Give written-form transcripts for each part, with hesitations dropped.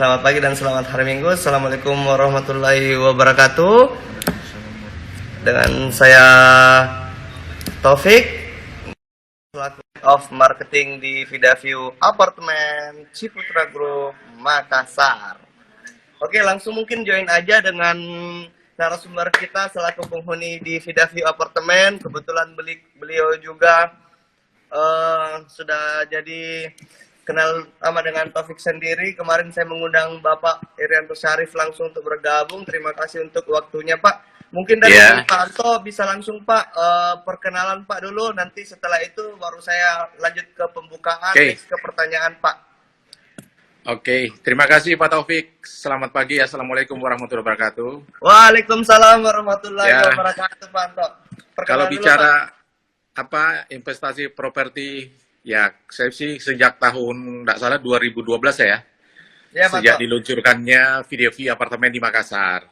Selamat pagi dan selamat hari Minggu. Assalamualaikum warahmatullahi wabarakatuh. Dengan saya Taufik, selaku of marketing di Vidaview Apartemen Ciputra Group Makassar. Oke, langsung mungkin join aja dengan narasumber kita selaku penghuni di Vidaview Apartemen. Kebetulan beliau juga sudah jadi kenal sama dengan Taufik sendiri. Kemarin saya mengundang Bapak Irianto Syarif langsung untuk bergabung. Terima kasih untuk waktunya, Pak. Mungkin dari Pak Anto bisa langsung, Pak, perkenalan Pak dulu. Nanti setelah itu baru saya lanjut ke pembukaan, ke pertanyaan, Pak. Oke, terima kasih Pak Taufik. Selamat pagi, Assalamualaikum warahmatullahi wabarakatuh. Waalaikumsalam warahmatullahi wabarakatuh, Pak Anto. Kalau bicara investasi properti, ya saya sih sejak tahun, tidak salah 2012 ya, sejak diluncurkannya Vidaview Apartemen di Makassar.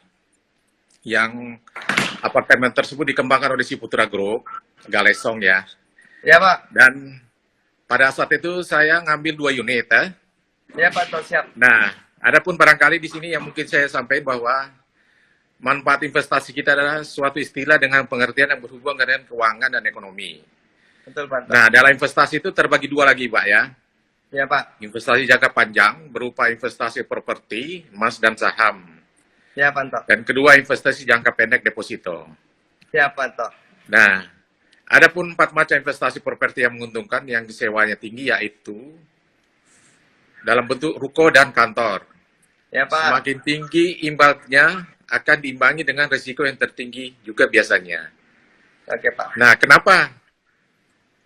Yang apartemen tersebut dikembangkan oleh Ciputra Group, Galesong ya. Ya Pak. Dan pada saat itu saya ngambil 2 unit ya. Ya Pak, siap. Nah, adapun barangkali di sini yang mungkin saya sampaikan bahwa manfaat investasi kita adalah suatu istilah dengan pengertian yang berhubungan dengan keuangan dan ekonomi. Betul, Pak. Nah, dalam investasi itu terbagi 2 lagi, Pak ya. Ya, Pak. Investasi jangka panjang berupa investasi properti, emas dan saham. Ya, Pak. Dan kedua, investasi jangka pendek deposito. Ya, Pak. Nah, adapun 4 macam investasi properti yang menguntungkan yang disewanya tinggi yaitu dalam bentuk ruko dan kantor. Ya, Pak. Semakin tinggi imbalnya akan diimbangi dengan risiko yang tertinggi juga biasanya. Oke, Pak. Nah, kenapa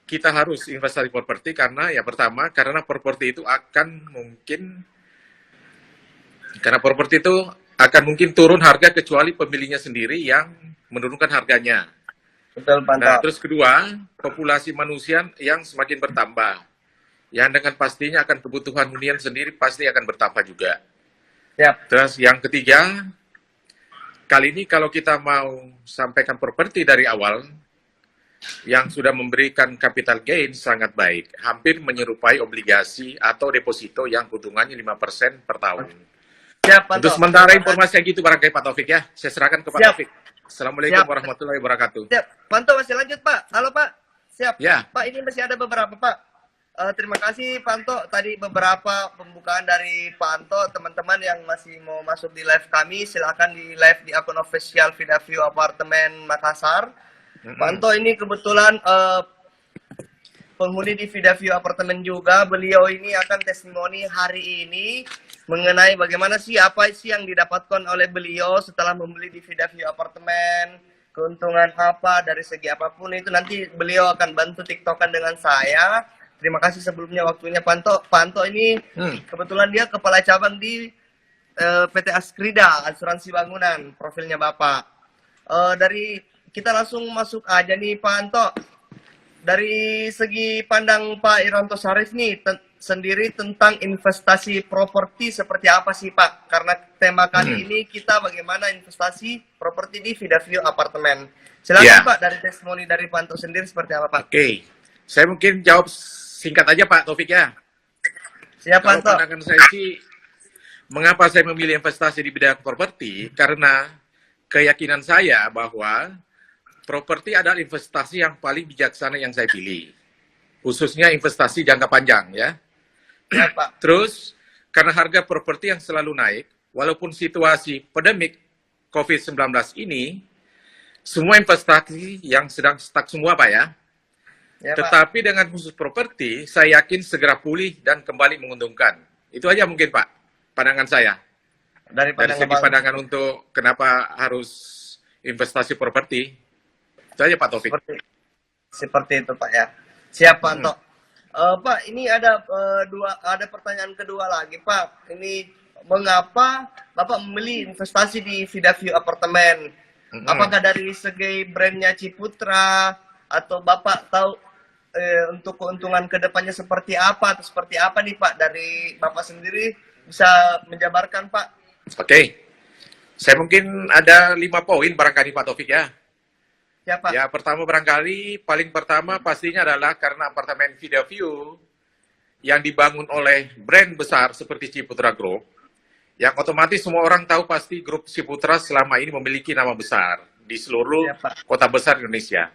kita harus investasi properti? Karena ya pertama, karena properti itu akan mungkin turun harga kecuali pemiliknya sendiri yang menurunkan harganya. Betul, Pak. Nah, terus kedua, populasi manusia yang semakin bertambah. Yang dengan pastinya akan kebutuhan hunian sendiri pasti akan bertambah juga. Siap. Terus yang ketiga, kali ini kalau kita mau sampaikan properti dari awal, yang sudah memberikan capital gain sangat baik, hampir menyerupai obligasi atau deposito yang keuntungannya 5% per tahun. Siap, Pak. Untuk sementara informasi yang gitu barangkali Pak Taufik ya, saya serahkan ke Pak Taufik. Assalamualaikum warahmatullahi wabarakatuh. Siap, Panto masih lanjut Pak. Halo Pak, siap. Ya. Pak, ini masih ada beberapa Pak. Terima kasih Panto, tadi beberapa pembukaan dari Pak Anto. Teman-teman yang masih mau masuk di live kami, silakan di live di akun official Vidaview Apartemen Makassar. Pak Anto ini kebetulan penghuni di Vidaview Apartemen juga. Beliau ini akan testimoni hari ini mengenai bagaimana sih, apa sih yang didapatkan oleh beliau setelah membeli di Vidaview Apartemen, keuntungan apa dari segi apapun itu nanti beliau akan bantu tiktokan dengan saya. Terima kasih sebelumnya waktunya Pak Anto ini kebetulan dia kepala cabang di PT Askrida Asuransi Bangunan, profilnya Bapak. Kita langsung masuk aja nih Pak Anto. Dari segi pandang Pak Irianto Syarif nih sendiri tentang investasi properti seperti apa sih Pak? Karena tema kali ini kita bagaimana investasi properti di Vidaview Apartemen. Silakan Pak, dari testimoni dari Pak Anto sendiri seperti apa Pak? Oke, saya mungkin jawab singkat aja Pak Taufik ya. Siap Pak Anto. Pandangan saya sih, mengapa saya memilih investasi di bidang properti? Karena keyakinan saya bahwa properti adalah investasi yang paling bijaksana yang saya pilih. Khususnya investasi jangka panjang ya. Ya, Pak. Terus, karena harga properti yang selalu naik, walaupun situasi pandemik COVID-19 ini, semua investasi yang sedang stuck semua Pak ya. Ya, Tetapi dengan khusus properti, saya yakin segera pulih dan kembali menguntungkan. Itu aja mungkin Pak, pandangan saya. Dari segi pandangan untuk kenapa harus investasi properti. Itu aja Pak Taufik. Seperti itu Pak ya. Siap Pak Anto. Pak, ini ada pertanyaan kedua lagi Pak. Ini mengapa Bapak membeli investasi di Vidaview Apartemen? Apakah dari segi brandnya Ciputra atau Bapak tahu untuk keuntungan kedepannya seperti apa atau seperti apa nih Pak? Dari Bapak sendiri bisa menjabarkan Pak? Oke. Saya mungkin ada 5 poin barangkali Pak Taufik ya. Siapa? Ya, paling pertama pastinya adalah karena apartemen Vidaview yang dibangun oleh brand besar seperti Ciputra Group, yang otomatis semua orang tahu pasti grup Ciputra selama ini memiliki nama besar di seluruh Ya, Pak. kota besar Indonesia.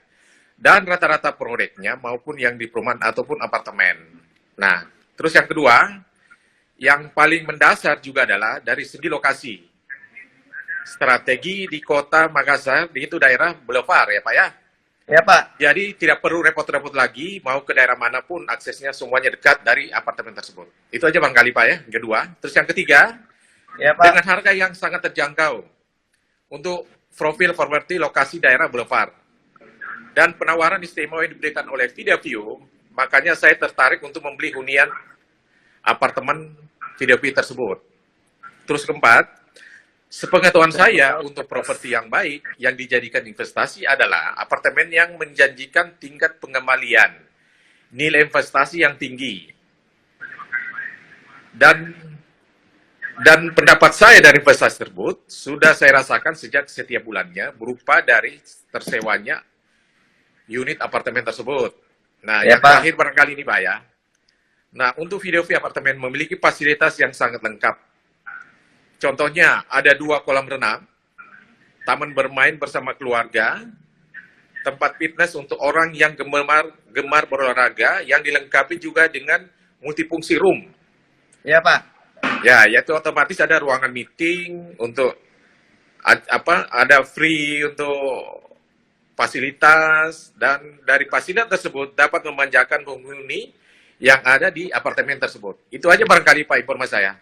Dan rata-rata proyeknya maupun yang di perumahan ataupun apartemen. Nah, terus yang kedua, yang paling mendasar juga adalah dari segi lokasi. Strategi di kota Makassar, di itu daerah boulevard ya Pak ya. Ya, Pak. Jadi tidak perlu repot-repot lagi, mau ke daerah manapun aksesnya semuanya dekat dari apartemen tersebut. Itu aja barangkali Pak ya, yang kedua. Terus yang ketiga, Ya, Pak. dengan harga yang sangat terjangkau untuk profil properti lokasi daerah boulevard. Dan penawaran istimewa yang diberikan oleh Video View, makanya saya tertarik untuk membeli hunian apartemen Video View tersebut. Terus keempat, sepengetahuan saya untuk properti yang baik yang dijadikan investasi adalah apartemen yang menjanjikan tingkat pengembalian, nilai investasi yang tinggi. Dan pendapat saya dari investasi tersebut sudah saya rasakan sejak setiap bulannya berupa dari tersewanya unit apartemen tersebut. Nah, Ya, yang Pak. terakhir barangkali ini Pak ya. Nah, untuk Video View apartemen memiliki fasilitas yang sangat lengkap. Contohnya, ada 2 kolam renang, taman bermain bersama keluarga, tempat fitness untuk orang yang gemar berolahraga, yang dilengkapi juga dengan multifungsi room. Ya, Pak. Ya, yaitu otomatis ada ruangan meeting untuk ada free untuk fasilitas, dan dari fasilitas tersebut dapat memanjakan penghuni yang ada di apartemen tersebut. Itu aja barangkali Pak informasi saya.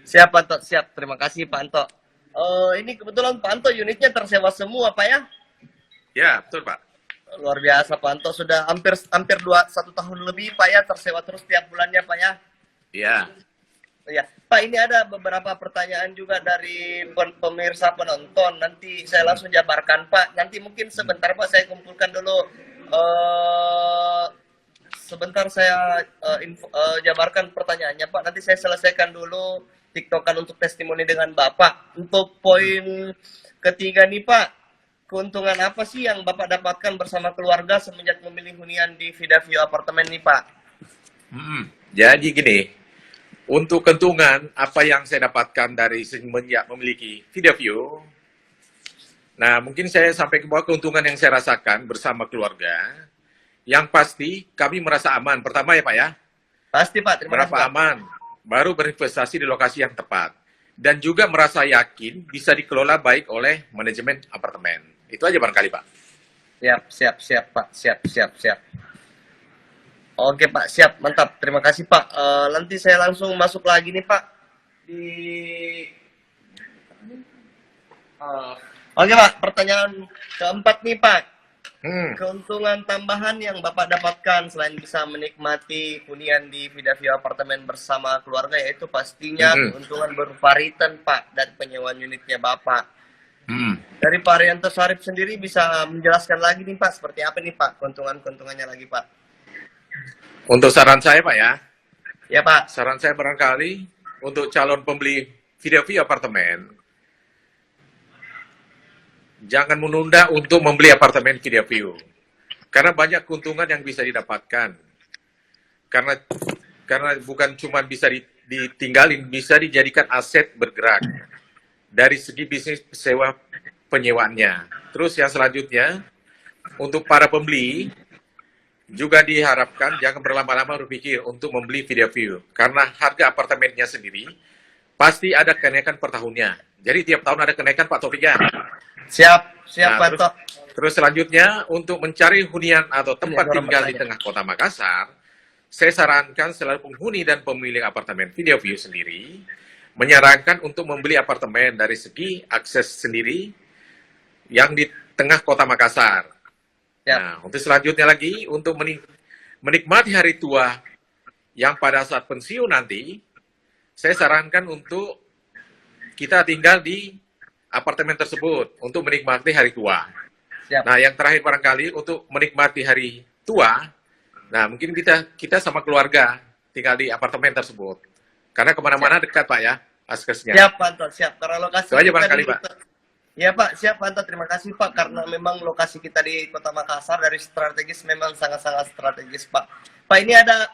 Siap, Pak Anto. Siap. Terima kasih, Pak Anto. Ini kebetulan Pak Anto unitnya tersewa semua, Pak ya? Ya, betul Pak. Luar biasa, Pak Anto. Sudah hampir 1 tahun lebih, Pak ya, tersewa terus tiap bulannya, Pak ya? Ya. Ya, Pak, ini ada beberapa pertanyaan juga dari pemirsa penonton. Nanti saya langsung jabarkan, Pak. Nanti mungkin sebentar, Pak, saya kumpulkan dulu. Sebentar saya jabarkan pertanyaannya, Pak. Nanti saya selesaikan dulu TikTokan untuk testimoni dengan Bapak. Untuk poin ketiga nih, Pak. Keuntungan apa sih yang Bapak dapatkan bersama keluarga semenjak memilih hunian di Vida View Apartemen nih, Pak? Jadi gini, untuk keuntungan apa yang saya dapatkan dari semenjak memiliki Video View, nah mungkin saya sampai ke bawah keuntungan yang saya rasakan bersama keluarga. Yang pasti kami merasa aman. Pertama ya Pak ya. Pasti Pak, terima kasih. Merasa aman, baru berinvestasi di lokasi yang tepat. Dan juga merasa yakin bisa dikelola baik oleh manajemen apartemen. Itu aja barangkali Pak. Siap Pak, siap. Oke Pak, siap, mantap. Terima kasih Pak. Nanti saya langsung masuk lagi nih Pak. Oke Pak, pertanyaan keempat nih Pak. Keuntungan tambahan yang Bapak dapatkan selain bisa menikmati hunian di Vida View Apartemen bersama keluarga, yaitu pastinya keuntungan berupa return Pak dari penyewaan unitnya Bapak. Dari Pak Rianto Sarip sendiri bisa menjelaskan lagi nih Pak, seperti apa nih Pak keuntungannya lagi Pak? Untuk saran saya Pak ya. Ya Pak. Saran saya barangkali untuk calon pembeli Vida View Apartemen, jangan menunda untuk membeli apartemen Video View. Karena banyak keuntungan yang bisa didapatkan. Karena bukan cuma bisa ditinggalin, bisa dijadikan aset bergerak. Dari segi bisnis sewa penyewaannya. Terus yang selanjutnya, untuk para pembeli, juga diharapkan jangan berlama-lama berpikir untuk membeli Video View. Karena harga apartemennya sendiri, pasti ada kenaikan per tahunnya. Jadi tiap tahun ada kenaikan Pak Taufik ya. Siap Nah, Pak Tok. terus selanjutnya, untuk mencari hunian atau tempat tinggal di tengah kota Makassar, saya sarankan selalu penghuni dan pemilik apartemen Video View sendiri, menyarankan untuk membeli apartemen dari segi akses sendiri yang di tengah kota Makassar. Nah, untuk selanjutnya lagi, untuk menikmati hari tua yang pada saat pensiun nanti, saya sarankan untuk kita tinggal di apartemen tersebut untuk menikmati hari tua. Nah, yang terakhir barangkali untuk menikmati hari tua, nah mungkin kita sama keluarga tinggal di apartemen tersebut. Karena kemana-mana dekat Pak ya, aksesnya. Siap Pak Anto, siap. Karena lokasi itu aja barangkali Pak. Ya Pak, siap Pak Anto. Terima kasih Pak, karena memang lokasi kita di Kota Makassar dari strategis memang sangat-sangat strategis Pak. Pak, ini ada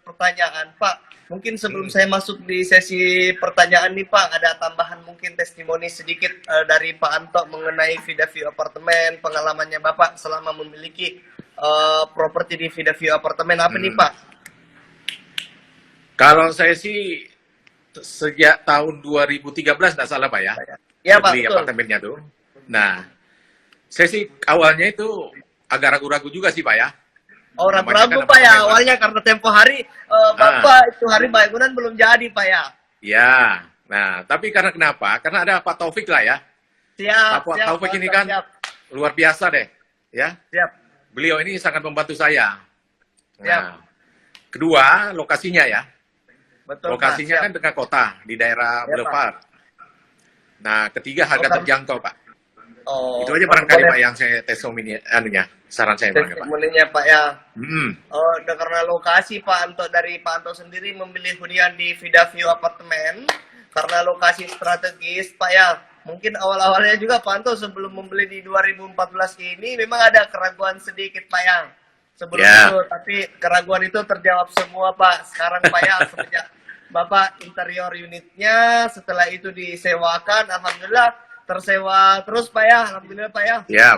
pertanyaan, Pak. Mungkin sebelum saya masuk di sesi pertanyaan nih, Pak, ada tambahan mungkin testimoni sedikit dari Pak Anto mengenai Vida View Apartemen, pengalamannya Bapak selama memiliki properti di Vida View Apartemen. Apa nih, Pak? Kalau saya sih sejak tahun 2013 nggak salah Pak ya, Ya Pak, beli betul. apartemennya tuh. Nah, saya sih awalnya itu agak ragu-ragu juga sih Pak ya. Oh, Namanya ragu-ragu kan Pak ya, apartemen, Pak. awalnya karena tempo hari Bapak itu hari bangunan belum jadi Pak ya. Ya, nah tapi karena kenapa? Karena ada Pak Taufik lah ya. Siap, Pak siap, Taufik Pak ini Anto, kan siap, luar biasa deh, ya. siap, Beliau ini sangat membantu saya. siap. Nah, kedua lokasinya ya. Betul, Lokasinya Pak, kan dekat kota di daerah Ya, Boulevard. Nah, ketiga harga terjangkau Pak. Oh, Itu aja barangkali Pak yang saya testimoni anunya, saran saya barangkali Pak. testimoninya Pak ya. Hmm. Oh, karena lokasi Pak Anto, dari Pak Anto sendiri memilih hunian di Vida View Apartemen karena lokasi strategis Pak ya. Mungkin awal-awalnya juga Pak Anto sebelum membeli di 2014 ini memang ada keraguan sedikit Pak ya. Sebelum Ya. itu, tapi keraguan itu terjawab semua Pak. Sekarang Pak ya, semenjak Bapak interior unitnya, setelah itu disewakan, alhamdulillah tersewa terus Pak ya, alhamdulillah Pak ya. Ya.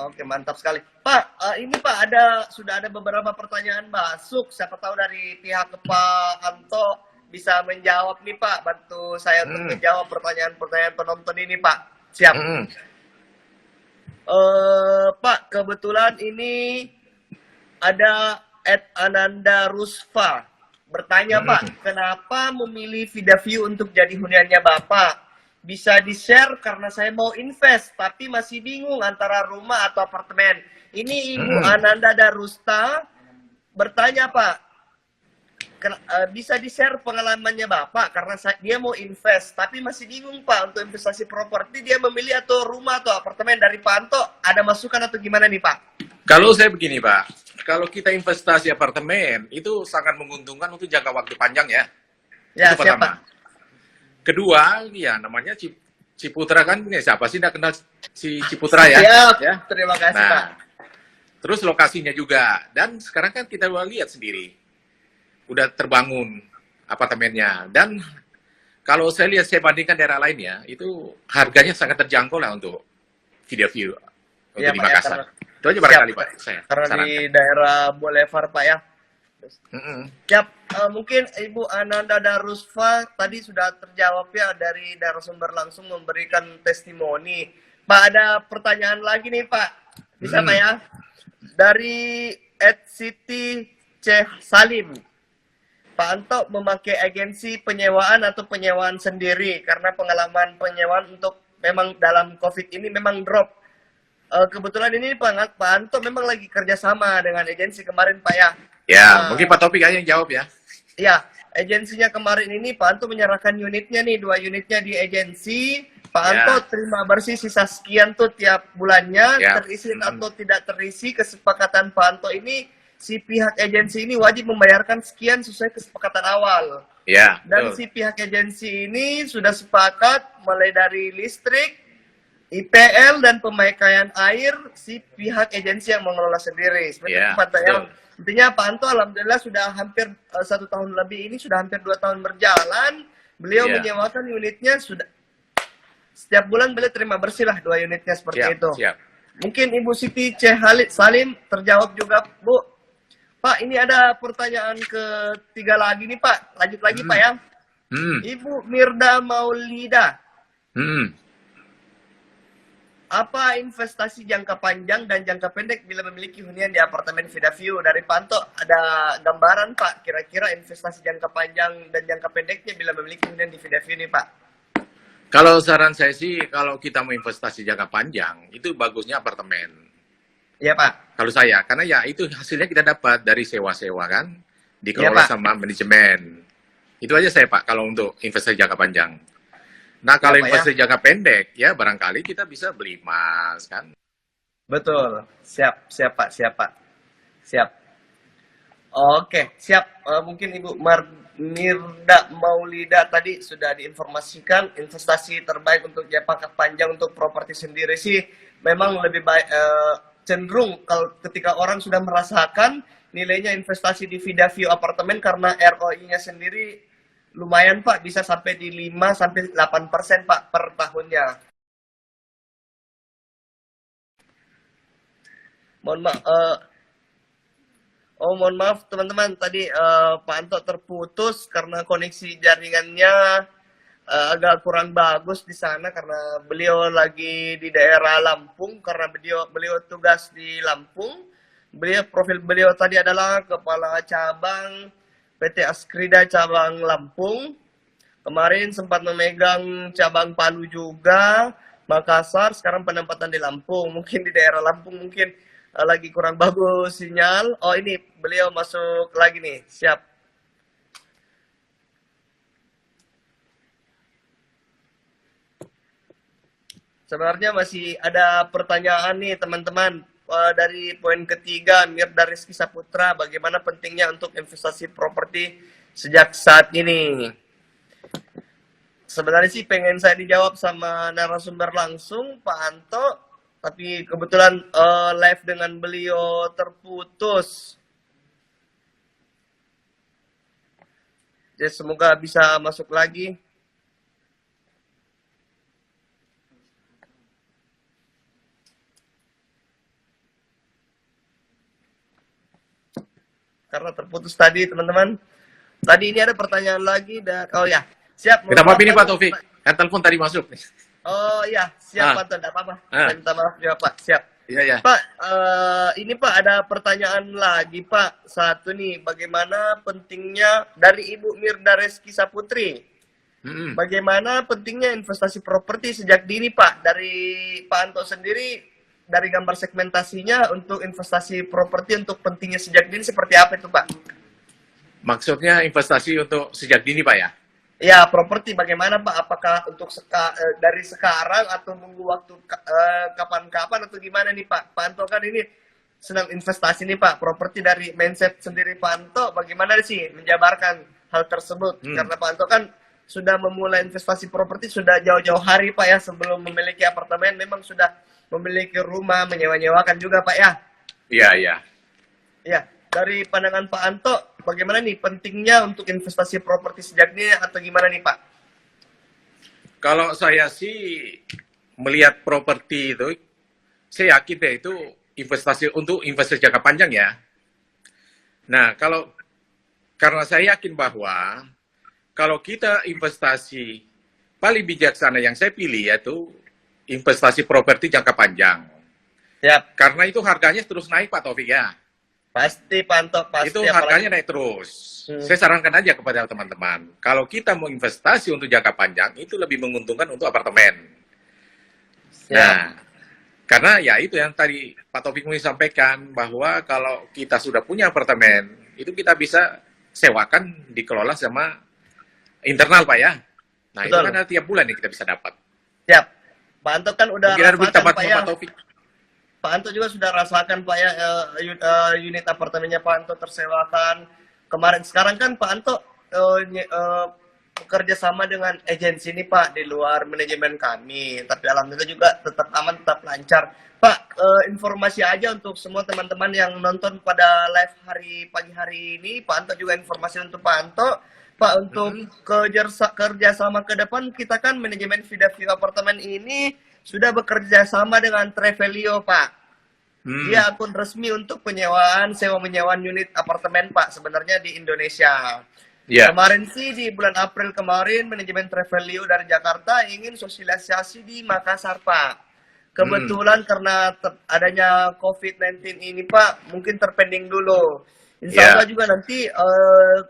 Oke, mantap sekali. Pak, ini Pak sudah ada beberapa pertanyaan masuk. Siapa tahu dari pihak Pak Anto bisa menjawab nih Pak. Bantu saya untuk menjawab pertanyaan-pertanyaan penonton ini Pak. Siap. Pak, kebetulan ini ada Ananda Rusfa bertanya Pak, kenapa memilih Vida View untuk jadi huniannya Bapak? Bisa di-share karena saya mau invest, tapi masih bingung antara rumah atau apartemen. Ini Ibu Ananda Darusta bertanya Pak, bisa di-share pengalamannya Bapak karena dia mau invest, tapi masih bingung Pak untuk investasi properti, dia memilih atau rumah atau apartemen. Dari Pak Anto, ada masukan atau gimana nih Pak? Kalau saya begini Pak, kalau kita investasi apartemen itu sangat menguntungkan untuk jangka waktu panjang ya. Ya, Itu pertama. siapa? Kedua, ya namanya Ciputra kan, ya, siapa sih tidak kenal si Ciputra ya? Siap. Ya. Terima kasih Nah, Pak. terus lokasinya juga, dan sekarang kan kita udah lihat sendiri, udah terbangun apartemennya, dan kalau saya bandingkan daerah lainnya, itu harganya sangat terjangkau lah untuk Vida View untuk Ya, di Pak, ya, Makassar. Itu aja barangkali Pak, saya karena sarankan. di daerah Boulevard Pak ya. Siap, mungkin Ibu Ananda Darusfa tadi sudah terjawab ya dari narasumber langsung memberikan testimoni. Pak, ada pertanyaan lagi nih Pak, bisa Pak ya? Dari @siti C Salim, Pak Anto memakai agensi penyewaan atau penyewaan sendiri karena pengalaman penyewaan untuk memang dalam COVID ini memang drop. Kebetulan ini Pak Anto memang lagi kerjasama dengan agensi kemarin Pak ya. Ya, mungkin Pak Topik aja yang jawab ya. Iya, agensinya kemarin ini Pak Anto menyerahkan unitnya nih, 2 unitnya di agensi. Pak Anto terima bersih sisa sekian tuh tiap bulannya, terisi atau tidak terisi kesepakatan Pak Anto ini, si pihak agensi ini wajib membayarkan sekian sesuai kesepakatan awal. Ya. Dan si pihak agensi ini sudah sepakat mulai dari listrik, IPL dan pemakaian air, si pihak agensi yang mengelola sendiri. Seperti itu Pak Anto. Intinya Pak Anto alhamdulillah sudah hampir 1 tahun lebih ini, sudah hampir 2 tahun berjalan. Beliau menyewakan unitnya sudah setiap bulan beliau terima bersih lah 2 unitnya seperti itu. Siap. Mungkin Ibu Siti C Salim terjawab juga Bu. Pak, ini ada pertanyaan ketiga lagi nih Pak. Lanjut lagi Pak ya. Ibu Mirda Maulida. Apa investasi jangka panjang dan jangka pendek bila memiliki hunian di apartemen Vida View? Dari Pak Anto ada gambaran Pak, kira-kira investasi jangka panjang dan jangka pendeknya bila memiliki hunian di Vida View nih Pak? Kalau saran saya sih, kalau kita mau investasi jangka panjang, itu bagusnya apartemen. Iya Pak. Kalau saya, karena ya itu hasilnya kita dapat dari sewa-sewa kan, dikelola sama manajemen. Itu aja saya Pak, kalau untuk investasi jangka panjang. Nah, kalau investasi jangka pendek, ya barangkali kita bisa beli emas, kan? Betul. Siap Pak. Siap. Oke, siap. Mungkin Ibu Mirda Maulida tadi sudah diinformasikan investasi terbaik untuk jangka panjang untuk properti sendiri sih memang lebih baik cenderung kalau ketika orang sudah merasakan nilainya investasi di Vida View apartemen karena ROI-nya sendiri lumayan Pak, bisa sampai di 5 sampai 8% Pak per tahunnya. Mohon maaf teman-teman, tadi Pak Anto terputus karena koneksi jaringannya agak kurang bagus di sana karena beliau lagi di daerah Lampung karena beliau tugas di Lampung. Profil beliau tadi adalah kepala cabang PT Askrida cabang Lampung. Kemarin sempat memegang cabang Palu juga, Makassar, sekarang penempatan di Lampung. Mungkin di daerah Lampung mungkin lagi kurang bagus sinyal. Oh ini beliau masuk lagi nih, siap. Sebenarnya masih ada pertanyaan nih teman-teman dari poin ketiga, Mirda Rizky Saputra, bagaimana pentingnya untuk investasi properti sejak saat ini? Sebenarnya sih pengen saya dijawab sama narasumber langsung, Pak Anto, tapi kebetulan live dengan beliau terputus. Jadi semoga bisa masuk lagi. Karena terputus tadi, teman-teman. Tadi ini ada pertanyaan lagi dan oh ya, siap. Kita maaf ini Pak Taufik, yang telepon tadi masuk. Oh iya, siap Pak, tidak apa-apa. Saya minta maaf ya Pak, siap. Iya, ya. Pak, ini Pak ada pertanyaan lagi Pak. Satu nih, bagaimana pentingnya dari Ibu Mirda Rizky Saputri? Bagaimana pentingnya investasi properti sejak dini Pak? Dari Pak Anto sendiri, dari gambar segmentasinya untuk investasi properti untuk pentingnya sejak dini seperti apa itu Pak? Maksudnya investasi untuk sejak dini Pak ya? Ya, properti bagaimana Pak? Apakah untuk dari sekarang atau nunggu waktu kapan-kapan atau gimana nih Pak? Pak Anto kan ini senang investasi nih Pak. Properti dari mindset sendiri Pak Anto, bagaimana sih menjabarkan hal tersebut? Karena Pak Anto kan sudah memulai investasi properti sudah jauh-jauh hari Pak ya, sebelum memiliki apartemen memang sudah memiliki rumah, menyewa-nyewakan juga Pak ya? Iya, iya. Ya, dari pandangan Pak Anto, bagaimana nih pentingnya untuk investasi properti sejak dini atau gimana nih Pak? Kalau saya sih melihat properti itu, saya yakin deh itu investasi jangka panjang ya. Nah, karena saya yakin bahwa kalau kita investasi paling bijaksana yang saya pilih yaitu investasi properti jangka panjang. Yap. Karena itu harganya terus naik Pak Taufik ya. Pasti Pak Anto, pasti. Itu harganya naik terus. Saya sarankan aja kepada teman-teman, kalau kita mau investasi untuk jangka panjang, itu lebih menguntungkan untuk apartemen. Siap. Nah, karena ya itu yang tadi Pak Taufik sampaikan, bahwa kalau kita sudah punya apartemen, itu kita bisa sewakan, dikelola sama internal Pak ya. Nah, betul. Itu kan tiap bulan nih kita bisa dapat. Siap. Pak Anto kan udah rasakan Pak ya. Pak Anto juga sudah rasakan Pak ya, unit apartemennya Pak Anto tersewakan. Sekarang kan Pak Anto bekerja sama dengan agensi ini Pak, di luar manajemen kami. Tapi alhamdulillah juga tetap aman, tetap lancar. Pak, informasi aja untuk semua teman-teman yang nonton pada live pagi hari ini. Pak Anto juga informasi untuk Pak Anto. Pak, untuk kerja sama ke depan, kita kan manajemen Vida View Apartemen ini sudah bekerja sama dengan Travelio, Pak. Dia akun resmi untuk sewa menyewaan unit apartemen, Pak, sebenarnya di Indonesia. Yeah. Kemarin sih, di bulan April kemarin, manajemen Travelio dari Jakarta ingin sosialisasi di Makassar, Pak. Kebetulan karena adanya COVID-19 ini, Pak, mungkin terpending dulu. Insya Allah juga nanti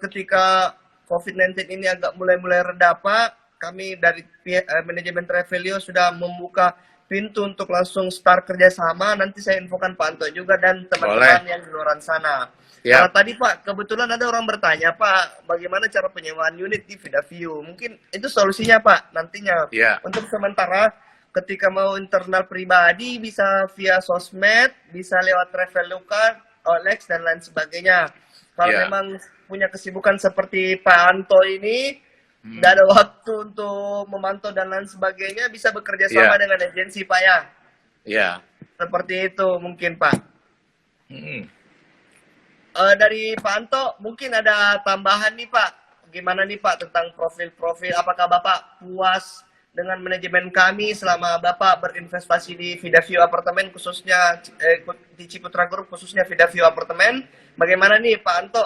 ketika COVID-19 ini agak mulai reda, Pak, kami dari manajemen Travelio sudah membuka pintu untuk langsung start kerjasama. Nanti saya infokan Pak Anto juga dan teman-teman yang di luar sana. Ya. Karena tadi Pak, kebetulan ada orang bertanya, Pak, bagaimana cara penyewaan unit di Vida View? Mungkin itu solusinya, Pak, nantinya. Ya. Untuk sementara, ketika mau internal pribadi, bisa via sosmed, bisa lewat Traveloka, OLX, dan lain sebagainya. Kalau memang punya kesibukan seperti Pak Anto ini, nggak ada waktu untuk memantau dan lain sebagainya, bisa bekerja sama dengan agensi Pak ya. Iya. Seperti itu mungkin Pak. Hmm. Dari Pak Anto mungkin ada tambahan nih Pak. Gimana nih Pak tentang profil-profil? Apakah Bapak puas dengan manajemen kami selama Bapak berinvestasi di Vidaview Apartemen khususnya di Ciputra Group khususnya Vidaview Apartemen? Bagaimana nih Pak Anto?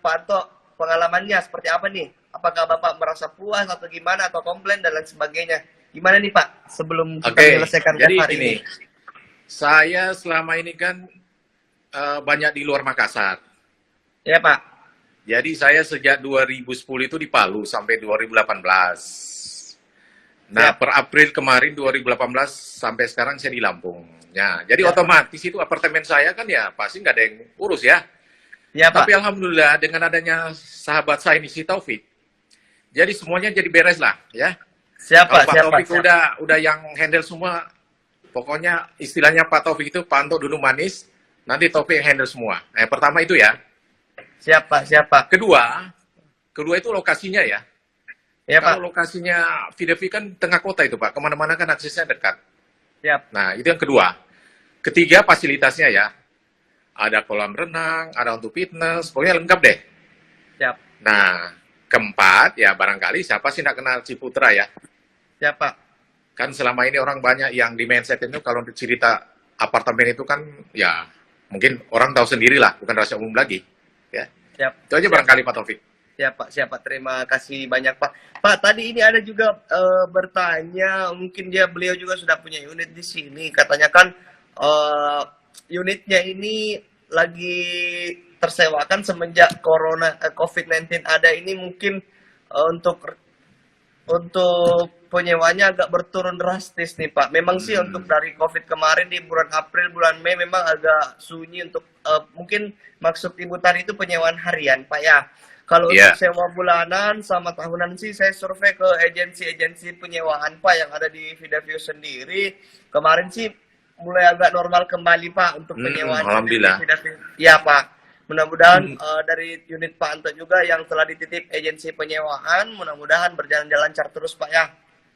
Pak Anto pengalamannya seperti apa nih? Apakah Bapak merasa puas atau gimana atau komplain dan lain sebagainya? Gimana nih Pak sebelum kita menyelesaikan jadi hari ini? Saya selama ini kan banyak di luar Makassar. Ya Pak. Jadi saya sejak 2010 itu di Palu sampai 2018. Nah, per April kemarin 2018 sampai sekarang saya di Lampung. Ya, jadi otomatis itu apartemen saya kan ya pasti nggak ada yang urus ya. Ya Pak. Tapi alhamdulillah dengan adanya sahabat saya ini si Taufik, jadi semuanya jadi beres lah ya. Siapa? Pak Taufik udah yang handle semua. Pokoknya istilahnya Pak Taufik itu Pak Anto dulu manis, nanti Taufik yang handle semua. Nah, yang pertama itu ya. Siapa? Kedua itu lokasinya ya. Ya Kalau Pak. lokasinya Vidaview kan tengah kota itu Pak, kemana-mana kan aksesnya dekat. Siap. Nah, itu yang kedua. Ketiga, fasilitasnya ya. Ada kolam renang, ada untuk fitness, pokoknya lengkap deh. Siap. Nah, keempat, ya barangkali siapa sih nggak kenal Ciputra ya? Siapa? Kan selama ini orang banyak yang di mindset itu kalau cerita apartemen itu kan ya mungkin orang tahu sendiri lah, bukan rahasia umum lagi. Ya. Siap. Itu aja barangkali Pak Taufik. Siapa. Terima kasih banyak Pak. Pak, tadi ini ada juga bertanya, mungkin beliau juga sudah punya unit di sini. Katanya kan unitnya ini lagi tersewakan semenjak COVID-19 ada ini mungkin untuk penyewanya agak berturun drastis nih Pak. Memang sih untuk dari COVID kemarin di bulan April, bulan Mei memang agak sunyi untuk mungkin maksud Ibu tadi itu penyewaan harian Pak ya. Kalau untuk sewa bulanan sama tahunan sih saya survei ke agensi-agensi penyewaan Pak yang ada di Vidaview sendiri. Kemarin sih mulai agak normal kembali Pak untuk penyewaan. Alhamdulillah. Ya Pak. Mudah-mudahan dari unit Pak Anto juga yang telah dititip agensi penyewaan, mudah-mudahan berjalan lancar terus Pak ya.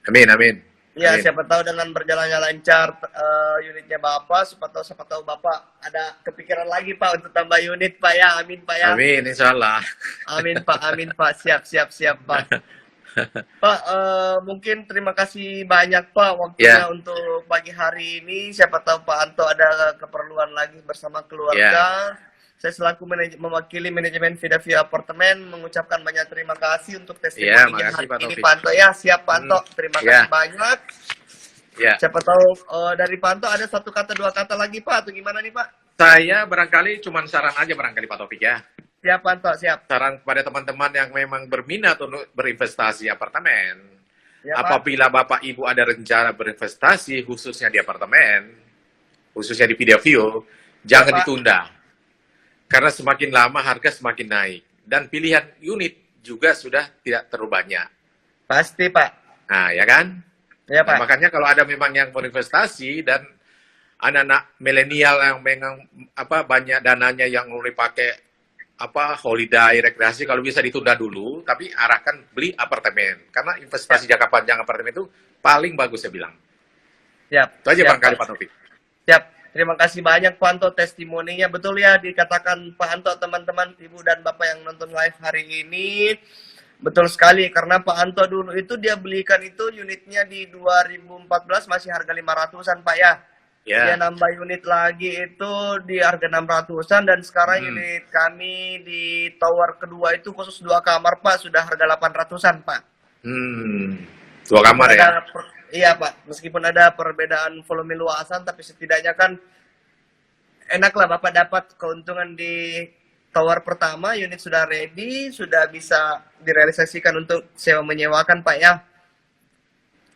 Amin. Ya, siapa tahu dengan berjalannya lancar unitnya Bapak, siapa tahu Bapak ada kepikiran lagi Pak untuk tambah unit Pak ya. Amin Pak ya. Amin, insyaallah. Amin Pak. Siap Pak. Pak, mungkin terima kasih banyak Pak waktunya untuk pagi hari ini. Siapa tahu Pak Anto ada keperluan lagi bersama keluarga. Saya selaku mewakili manajemen Vidaview Apartemen mengucapkan banyak terima kasih untuk testimoninya hari ini Pak Anto ya. Siap Pak Anto, terima kasih banyak. Siapa tahu dari Pak Anto ada satu kata dua kata lagi Pak atau gimana nih Pak? Saya barangkali cuma saran aja barangkali Pak Taufik ya. Siap Pak Anto, siap. Saran kepada teman-teman yang memang berminat untuk berinvestasi apartemen. Ya, apabila Bapak Ibu ada rencana berinvestasi khususnya di apartemen, khususnya di Vidaview, jangan ditunda. Karena semakin lama harga semakin naik. Dan pilihan unit juga sudah tidak terlalu banyak. Pasti Pak. Nah ya kan? Ya Pak. Nah, makanya kalau ada memang yang berinvestasi dan anak-anak milenial yang memang banyak dananya yang mulai pakai holiday, rekreasi, kalau bisa ditunda dulu, tapi arahkan beli apartemen. Karena investasi jangka panjang apartemen itu paling bagus saya bilang. Siap. Itu aja barangkali Pak Taufik. Siap. Terima kasih banyak Pak Anto testimoninya. Betul ya dikatakan Pak Anto teman-teman, Ibu dan Bapak yang nonton live hari ini. Betul sekali karena Pak Anto dulu itu dia belikan itu unitnya di 2014 masih harga 500-an Pak ya. Dia nambah unit lagi itu di harga 600-an dan sekarang unit kami di tower kedua itu khusus 2 kamar Pak sudah harga 800-an Pak. 2 kamar ya. Iya Pak, meskipun ada perbedaan volume luasan, tapi setidaknya kan enaklah Bapak dapat keuntungan di tower pertama, unit sudah ready, sudah bisa direalisasikan untuk sewa menyewakan Pak ya.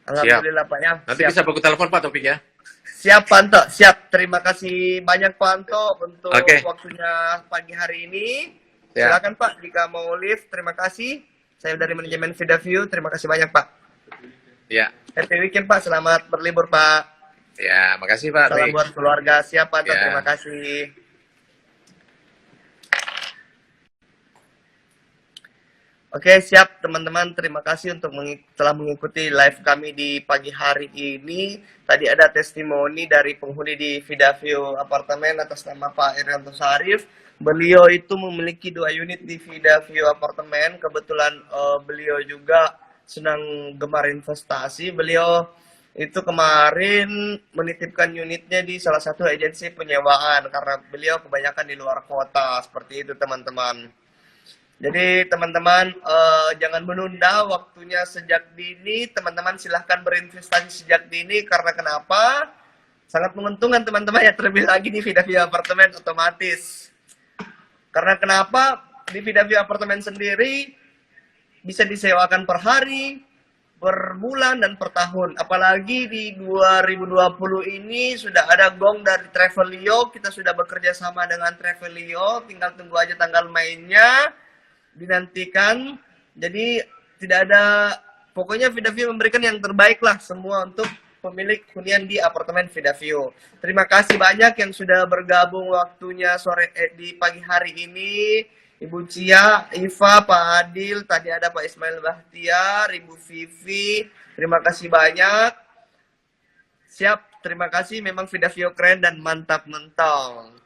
Alhamdulillah Pak ya. Nanti bisa buku telepon Pak Taufik ya. Siap Pak Anto, siap. Terima kasih banyak Pak Anto untuk waktunya pagi hari ini. Silakan Pak, jika mau live, terima kasih. Saya dari manajemen Vidaview, terima kasih banyak Pak. Ya. Happy weekend Pak, selamat berlibur Pak. Ya, makasih Pak. Salam buat keluarga, siap Pak, terima kasih. Oke, siap teman-teman. Terima kasih untuk telah mengikuti live kami di pagi hari ini. Tadi ada testimoni dari penghuni di Vidaview Apartemen atas nama Pak Irianto Sarif. Beliau itu memiliki 2 unit di Vidaview Apartemen. Kebetulan beliau juga senang gemar investasi. Beliau itu kemarin menitipkan unitnya di salah satu agensi penyewaan karena beliau kebanyakan di luar kota. Seperti itu teman-teman. Jadi teman-teman jangan menunda waktunya sejak dini, teman-teman silahkan berinvestasi sejak dini karena kenapa? Sangat menguntungkan teman-teman ya, terlebih lagi di Vidaview Apartemen otomatis. Karena kenapa? Di Vidaview Apartemen sendiri bisa disewakan per hari, per bulan, dan per tahun. Apalagi di 2020 ini sudah ada gong dari Travelio, kita sudah bekerja sama dengan Travelio, tinggal tunggu aja tanggal mainnya. Dinantikan, jadi tidak ada, pokoknya Vidaview memberikan yang terbaik lah semua untuk pemilik hunian di apartemen Vidaview. Terima kasih banyak yang sudah bergabung waktunya di pagi hari ini, Ibu Cia, Iva, Pak Adil, tadi ada Pak Ismail Bahtiar, Ibu Vivi, terima kasih banyak. Siap, terima kasih, memang Vidaview keren dan mantap mentong.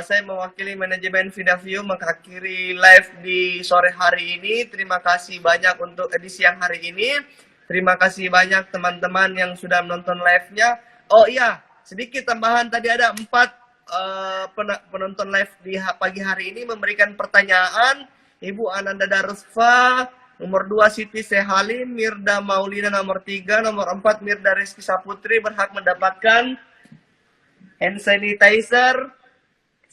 Saya mewakili manajemen Vidaview mengakhiri live di sore hari ini. Terima kasih banyak untuk di siang hari ini. Terima kasih banyak teman-teman yang sudah menonton live-nya. Oh iya, sedikit tambahan, tadi ada 4 penonton live di pagi hari ini memberikan pertanyaan. Ibu Ananda Darusfa, nomor 2 Siti Sehalim, Mirda Maulina nomor 3, nomor 4 Mirda Rizky Saputri berhak mendapatkan hand sanitizer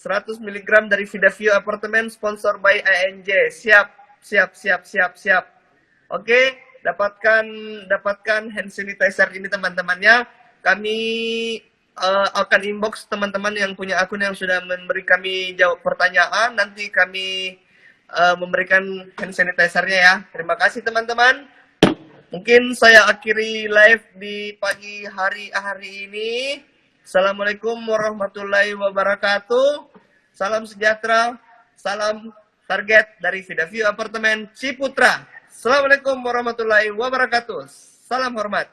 100 mg dari Vidaview Apartemen sponsor by INJ. Siap. Oke, dapatkan hand sanitizer ini teman-temannya. Kami akan inbox teman-teman yang punya akun yang sudah memberi kami jawab pertanyaan. Nanti kami memberikan hand sanitizer-nya ya. Terima kasih teman-teman. Mungkin saya akhiri live di pagi hari ini. Assalamualaikum warahmatullahi wabarakatuh. Salam sejahtera, salam target dari Vidaview Apartemen Ciputra. Assalamualaikum warahmatullahi wabarakatuh. Salam hormat.